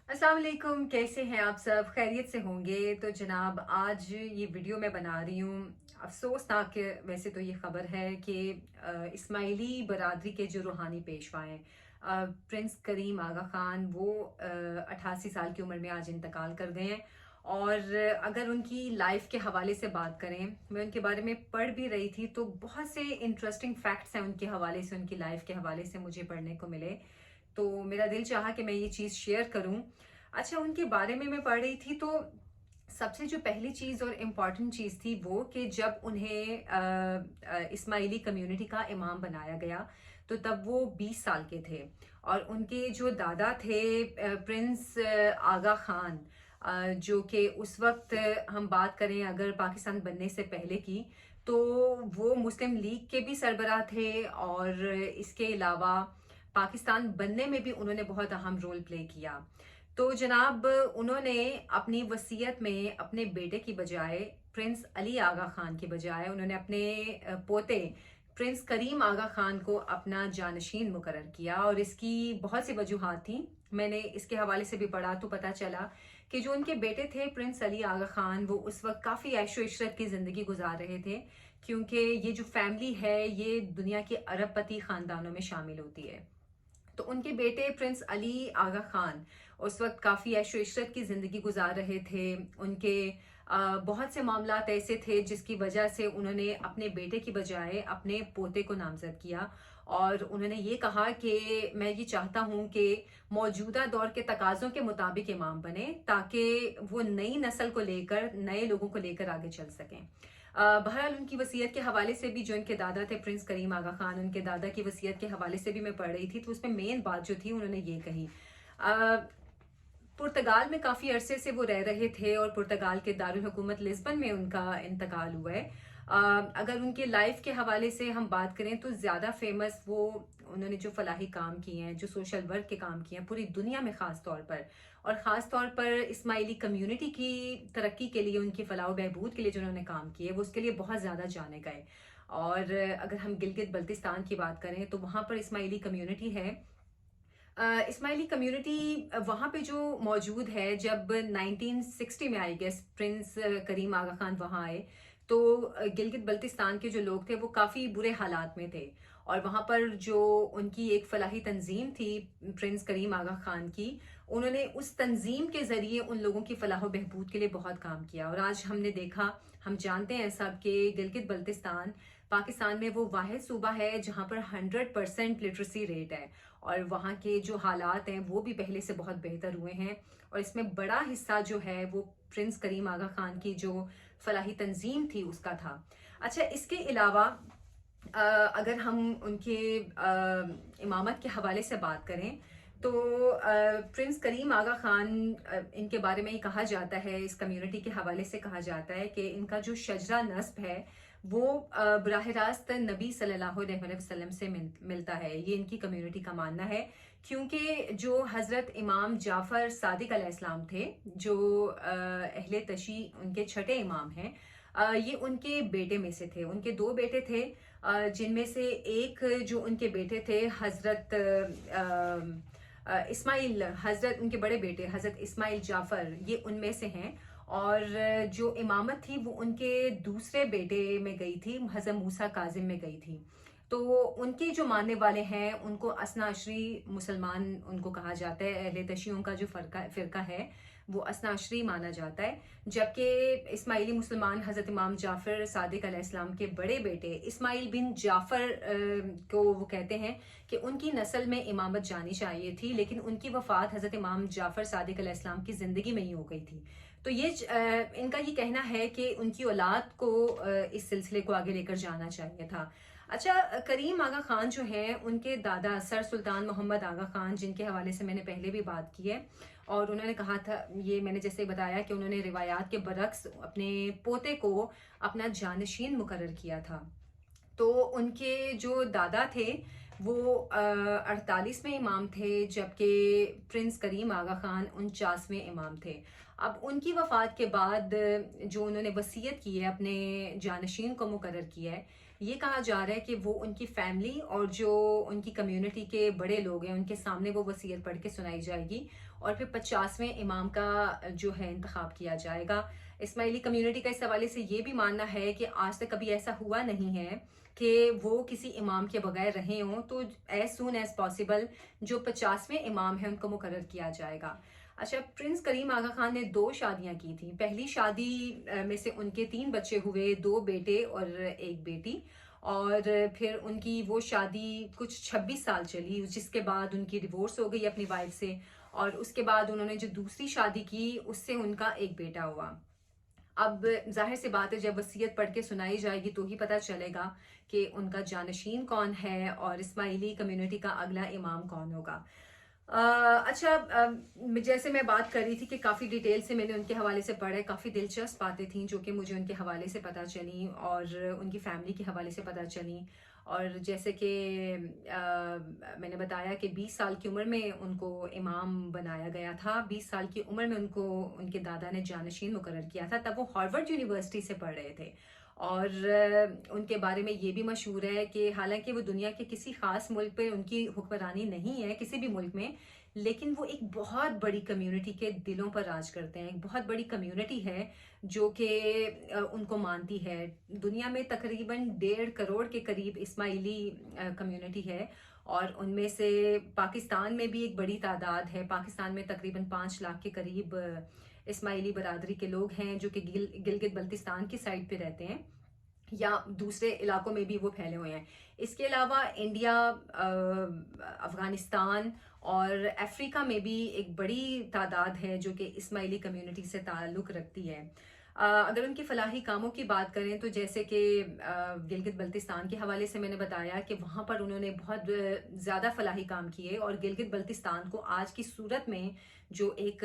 अस्सलाम वालेकुम, कैसे हैं आप सब? खैरियत से होंगे। तो जनाब, आज ये वीडियो मैं बना रही हूँ। अफसोसनाक वैसे तो ये ख़बर है कि इस्माइली बरादरी के जो रूहानी पेशवा हैं, प्रिंस करीम आगा ख़ान, वो 88 साल की उम्र में आज इंतकाल कर गए हैं। और अगर उनकी लाइफ के हवाले से बात करें, मैं उनके बारे में पढ़ भी रही थी तो बहुत से इंटरेस्टिंग फैक्ट्स हैं उनके हवाले से, उनकी लाइफ के हवाले से मुझे पढ़ने को मिले। तो मेरा दिल चाहा कि मैं ये चीज़ शेयर करूं। अच्छा, उनके बारे में मैं पढ़ रही थी तो सबसे जो पहली चीज़ और इम्पॉर्टेंट चीज़ थी वो कि जब उन्हें इस्माइली कम्युनिटी का इमाम बनाया गया तो तब वो 20 साल के थे। और उनके जो दादा थे, प्रिंस आगा खान, जो कि उस वक्त हम बात करें अगर पाकिस्तान बनने से पहले की, तो वो मुस्लिम लीग के भी सरबराह थे। और इसके अलावा पाकिस्तान बनने में भी उन्होंने बहुत अहम रोल प्ले किया। तो जनाब, उन्होंने अपनी वसीयत में अपने बेटे की बजाय, प्रिंस अली आगा खान की बजाय, उन्होंने अपने पोते प्रिंस करीम आगा खान को अपना जानशीन मुकर्रर किया। और इसकी बहुत सी वजूहात थी। मैंने इसके हवाले से भी पढ़ा तो पता चला कि जो उनके बेटे थे प्रिंस अली आगा खान, वो उस वक्त काफ़ी ऐशो इशरत की ज़िंदगी गुजार रहे थे, क्योंकि ये जो फैमिली है ये दुनिया के अरबपति ख़ानदानों में शामिल होती है। तो उनके बेटे प्रिंस अली आगा खान उस वक्त काफ़ी ऐशो इशरत की ज़िंदगी गुजार रहे थे। उनके बहुत से मामलात ऐसे थे जिसकी वजह से उन्होंने अपने बेटे की बजाय अपने पोते को नामज़द किया। और उन्होंने ये कहा कि मैं ये चाहता हूँ कि मौजूदा दौर के तकाज़ों के मुताबिक इमाम बने, ताकि वो नई नस्ल को लेकर, नए लोगों को लेकर आगे चल सकें। बहरहाल उनकी वसीयत के हवाले से भी, जो इनके दादा थे प्रिंस करीम आगा खान, उनके दादा की वसीयत के हवाले से भी मैं पढ़ रही थी तो उसमें मेन बात जो थी उन्होंने ये कही। पुर्तगाल में काफ़ी अरसे से वो रह रहे थे और पुर्तगाल के दारुल हुकूमत लिस्बन में उनका इंतकाल हुआ है। अगर उनके लाइफ के हवाले से हम बात करें तो ज़्यादा फेमस वो, उन्होंने जो फलाही काम किए हैं, जो सोशल वर्क के काम किए हैं पूरी दुनिया में ख़ास तौर पर, और ख़ास तौर पर इस्माइली कम्युनिटी की तरक्की के लिए, उनकी फलाह बहबूद के लिए जो उन्होंने काम किए, वो उसके लिए बहुत ज़्यादा जाने गए। और अगर हम गिलगित बल्तिस्तान की बात करें तो वहाँ पर इस्माइली कम्युनिटी है। इस्माइली कम्युनिटी वहाँ पे जो मौजूद है, जब 1960 में आई गेस प्रिंस करीम आगा खान वहाँ आए तो गिलगित बल्तिस्तान के जो लोग थे वो काफ़ी बुरे हालात में थे। और वहाँ पर जो उनकी एक फलाही तंजीम थी प्रिंस करीम आगा खान की, उन्होंने उस तंजीम के ज़रिए उन लोगों की फलाह व बहबूद के लिए बहुत काम किया। और आज हमने देखा, हम जानते हैं सब कि गिलगित बल्तिस्तान पाकिस्तान में वो वाहिद सूबा है जहाँ पर 100% लिटरेसी रेट है। और वहाँ के जो हालात हैं वो भी पहले से बहुत बेहतर हुए हैं। और इसमें बड़ा हिस्सा जो है वो प्रिंस करीम आगा खान की जो फलाही तंजीम थी उसका था। अच्छा, इसके अलावा अगर हम उनके इमामत के हवाले से बात करें तो प्रिंस करीम आगा खान, इनके बारे में ये कहा जाता है, इस कम्युनिटी के हवाले से कहा जाता है कि इनका जो शजरा नस्ब है वो बराह रास्त नबी सल्लल्लाहु अलैहि वसल्लम से मिलता है। ये इनकी कम्युनिटी का मानना है, क्योंकि जो हज़रत इमाम जाफ़र सादिक अलैहिस्सलाम थे, जो अहले तशी उनके छठे इमाम हैं, ये उनके बेटे में से थे। उनके दो बेटे थे, जिनमें से एक जो उनके बेटे थे हज़रत इस्माइल, हज़रत उनके बड़े बेटे हज़रत इस्माइल जाफ़र, ये उनमें से हैं। और जो इमामत थी वो उनके दूसरे बेटे में गई थी, हज़रत मूसा काज़िम में गई थी। तो उनके जो मानने वाले हैं उनको असना अशरी मुसलमान उनको कहा जाता है। अहले तशीयों का जो फ़िरका है वो असना अशरी माना जाता है। जबकि इस्माइली मुसलमान हज़रत इमाम जाफ़र सादिक अलैहिस्सलाम के बड़े बेटे इस्माइल बिन जाफ़र को वो कहते हैं कि उनकी नस्ल में इमामत जानी चाहिए थी, लेकिन उनकी वफ़ात हज़रत इमाम जाफ़र सादिक अलैहिस्सलाम की ज़िंदगी में ही हो गई थी। तो ये इनका ये कहना है कि उनकी औलाद को इस सिलसिले को आगे लेकर जाना चाहिए था। अच्छा, करीम आगा खान जो हैं, उनके दादा सर सुल्तान मोहम्मद आगा खान, जिनके हवाले से मैंने पहले भी बात की है, और उन्होंने कहा था, ये मैंने जैसे बताया कि उन्होंने रिवायात के बरक्स अपने पोते को अपना जानशीन मुकर्रर किया था। तो उनके जो दादा थे वो 48वें इमाम थे, जबकि प्रिंस करीम आगा खान 49वें इमाम थे। अब उनकी वफ़ात के बाद जो उन्होंने वसीयत की है, अपने जानशीन को मुकर्रर किया है, ये कहा जा रहा है कि वो उनकी फैमिली और जो उनकी कम्युनिटी के बड़े लोग हैं उनके सामने वो वसीयत पढ़ के सुनाई जाएगी और फिर 50वें इमाम का जो है इंतखाब किया जाएगा। इस्माइली कम्युनिटी का इस हवाले से ये भी मानना है कि आज तक कभी ऐसा हुआ नहीं है कि वो किसी इमाम के बगैर रहे हों, तो एज सून एज पॉसिबल जो 50वें इमाम है उनको मुकर्रर किया जाएगा। अच्छा, प्रिंस करीम आगा खान ने 2 शादियां की थी। पहली शादी में से उनके 3 बच्चे हुए, 2 बेटे और 1 बेटी। और फिर उनकी वो शादी कुछ 26 साल चली, जिसके बाद उनकी डिवोर्स हो गई अपनी वाइफ से। और उसके बाद उन्होंने जो दूसरी शादी की उससे उनका 1 बेटा हुआ। अब जाहिर सी बात है, जब वसीयत पढ़ के सुनाई जाएगी तो ही पता चलेगा कि उनका जानशीन कौन है और इस्माइली कम्युनिटी का अगला इमाम कौन होगा। अच्छा, जैसे मैं बात कर रही थी कि काफ़ी डिटेल से मैंने उनके हवाले से पढ़ा है, काफ़ी दिलचस्प बातें थी जो कि मुझे उनके हवाले से पता चली और उनकी फैमिली के हवाले से पता चली। और जैसे कि मैंने बताया कि 20 साल की उम्र में उनको इमाम बनाया गया था। 20 साल की उम्र में उनको उनके दादा ने जानशीन मुकर्रर किया था। तब वो हार्वर्ड यूनिवर्सिटी से पढ़ रहे थे। और उनके बारे में ये भी मशहूर है कि हालांकि वो दुनिया के किसी ख़ास मुल्क पे उनकी हुक्मरानी नहीं है, किसी भी मुल्क में, लेकिन वो एक बहुत बड़ी कम्युनिटी के दिलों पर राज करते हैं। एक बहुत बड़ी कम्युनिटी है जो कि उनको मानती है। दुनिया में तकरीबन 1.5 करोड़ के करीब इस्माइली कम्युनिटी है और उनमें से पाकिस्तान में भी एक बड़ी तादाद है। पाकिस्तान में तकरीबन 5 लाख के करीब इस्माइली बरादरी के लोग हैं जो कि गिलगित बल्तिस्तान की साइड पे रहते हैं या दूसरे इलाकों में भी वो फैले हुए हैं। इसके अलावा इंडिया, अफगानिस्तान और अफ्रीका में भी एक बड़ी तादाद है जो कि इस्माइली कम्युनिटी से ताल्लुक़ रखती है। अगर उनके फलाही कामों की बात करें तो जैसे कि गिलगित बल्तिस्तान के हवाले से मैंने बताया कि वहाँ पर उन्होंने बहुत ज़्यादा फलाही काम किए और गिलगित बल्तिस्तान को आज की सूरत में जो एक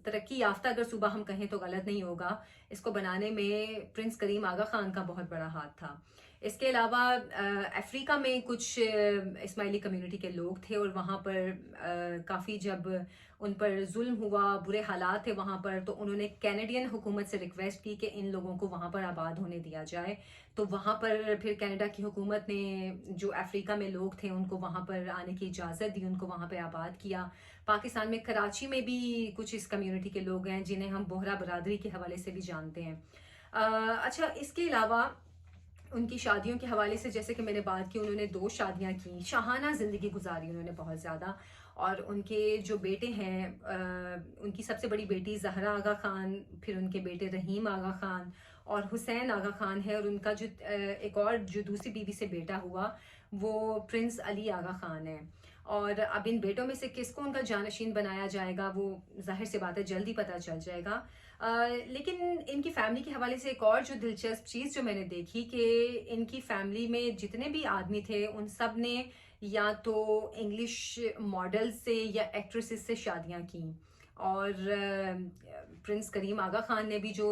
तरक्की याफ्ता, अगर सूबा हम कहें तो गलत नहीं होगा, इसको बनाने में प्रिंस करीम आगा खान का बहुत बड़ा हाथ था। इसके अलावा अफ्रीका में कुछ इस्माइली कम्युनिटी के लोग थे और वहाँ पर काफ़ी जब उन पर जुल्म हुआ, बुरे हालात थे वहाँ पर, तो उन्होंने कैनेडियन हुकूमत से रिक्वेस्ट की कि इन लोगों को वहाँ पर आबाद होने दिया जाए। तो वहाँ पर फिर कनाडा की हुकूमत ने जो अफ्रीका में लोग थे उनको वहाँ पर आने की इजाज़त दी, उनको वहाँ पर आबाद किया। पाकिस्तान में कराची में भी कुछ इस कम्युनिटी के लोग हैं जिन्हें हम बोहरा बरादरी के हवाले से भी जानते हैं। अच्छा, इसके अलावा उनकी शादियों के हवाले से जैसे कि मैंने बात की, उन्होंने 2 शादियां की, शाहाना ज़िंदगी गुजारी उन्होंने बहुत ज़्यादा। और उनके जो बेटे हैं, उनकी सबसे बड़ी बेटी ज़हरा आगा खान, फिर उनके बेटे रहीम आगा खान और हुसैन आगा खान है। और उनका जो एक और जो दूसरी बीवी से बेटा हुआ वो प्रिंस अली आगा खान है। और अब इन बेटों में से किसको उनका जानशीन बनाया जाएगा वो जाहिर सी बात है जल्दी पता चल जाएगा। लेकिन इनकी फैमिली के हवाले से एक और जो दिलचस्प चीज़ जो मैंने देखी कि इनकी फैमिली में जितने भी आदमी थे उन सब ने या तो इंग्लिश मॉडल से या एक्ट्रेसेस से शादियां की। और प्रिंस करीम आगा खान ने भी जो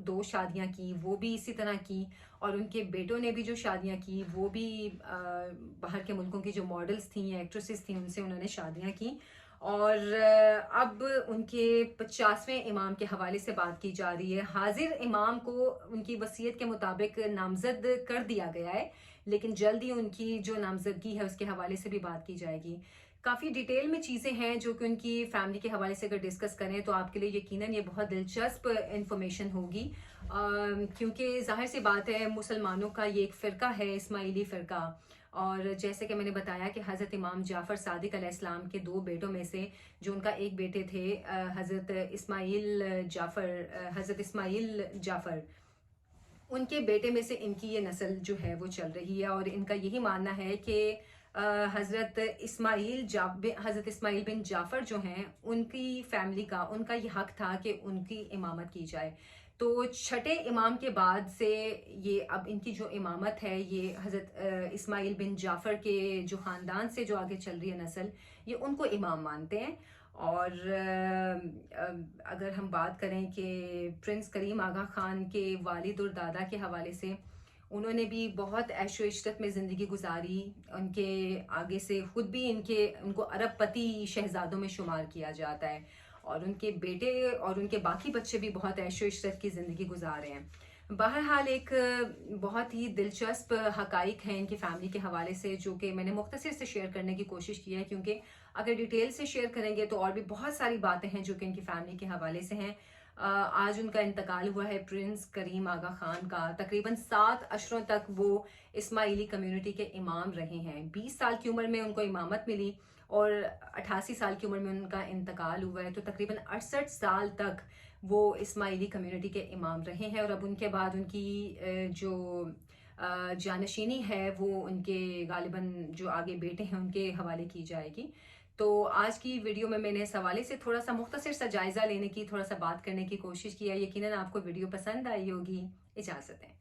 2 शादियां की वो भी इसी तरह की। और उनके बेटों ने भी जो शादियां की वो भी बाहर के मुल्कों की जो मॉडल्स थी या एक्ट्रेसेस थी उनसे उन्होंने शादियां की। और अब उनके 50वें इमाम के हवाले से बात की जा रही है। हाजिर इमाम को उनकी वसीयत के मुताबिक नामजद कर दिया गया है, लेकिन जल्द ही उनकी जो नामजदगी है उसके हवाले से भी बात की जाएगी। काफ़ी डिटेल में चीज़ें हैं जो कि उनकी फैमिली के हवाले से अगर डिस्कस करें तो आपके लिए यकीनन ये बहुत दिलचस्प इंफॉर्मेशन होगी, क्योंकि जाहिर सी बात है मुसलमानों का ये एक फ़िरका है, इस्माइली फ़िरका। और जैसे कि मैंने बताया कि हज़रत इमाम जाफ़र सादिक अलैहिस्सलाम के 2 बेटों में से जो उनका एक बेटे थे हज़रत इस्माइल जाफ़र, उनके बेटे में से इनकी ये नस्ल जो है वो चल रही है। और इनका यही मानना है कि हज़रत इस्माइल बिन जाफ़र जो हैं उनकी फैमिली का उनका ये हक था कि उनकी इमामत की जाए। तो छठे इमाम के बाद से ये अब इनकी जो इमामत है ये हज़रत इस्माइल बिन जाफ़र के जो ख़ानदान से जो आगे चल रही है नस्ल, ये उनको इमाम मानते हैं। और अगर हम बात करें कि प्रिंस करीम आगा खान के वालिद और दादा के हवाले से, उन्होंने भी बहुत ऐशो इशरत में ज़िंदगी गुजारी। उनके आगे से खुद भी उनको अरबपति शहजादों में शुमार किया जाता है और उनके बेटे और उनके बाकी बच्चे भी बहुत ऐशो इशरत की ज़िंदगी गुजार रहे हैं। बहरहाल एक बहुत ही दिलचस्प हकाइक हैं इनकी फैमिली के हवाले से, जो कि मैंने मुख्तसर से शेयर करने की कोशिश की है, क्योंकि अगर डिटेल से शेयर करेंगे तो और भी बहुत सारी बातें हैं जो कि इनकी फैमिली के हवाले से हैं। आज उनका इंतकाल हुआ है प्रिंस करीम आगा खान का। तकरीबन 7 अशरों तक वो इस्माइली कम्युनिटी के इमाम रहे हैं। 20 साल की उम्र में उनको इमामत मिली और 88 साल की उम्र में उनका इंतकाल हुआ है। तो तकरीबन 68 साल तक वो इस्माइली कम्युनिटी के इमाम रहे हैं, और अब उनके बाद उनकी जो जानशीनी है वो उनके गालिबन जो आगे बेटे हैं उनके हवाले की जाएगी। तो आज की वीडियो में मैंने इस हवाले से थोड़ा सा मुख्तसर सा जायज़ा लेने की, थोड़ा सा बात करने की कोशिश की है। यकीनन आपको वीडियो पसंद आई होगी। इजाज़त है।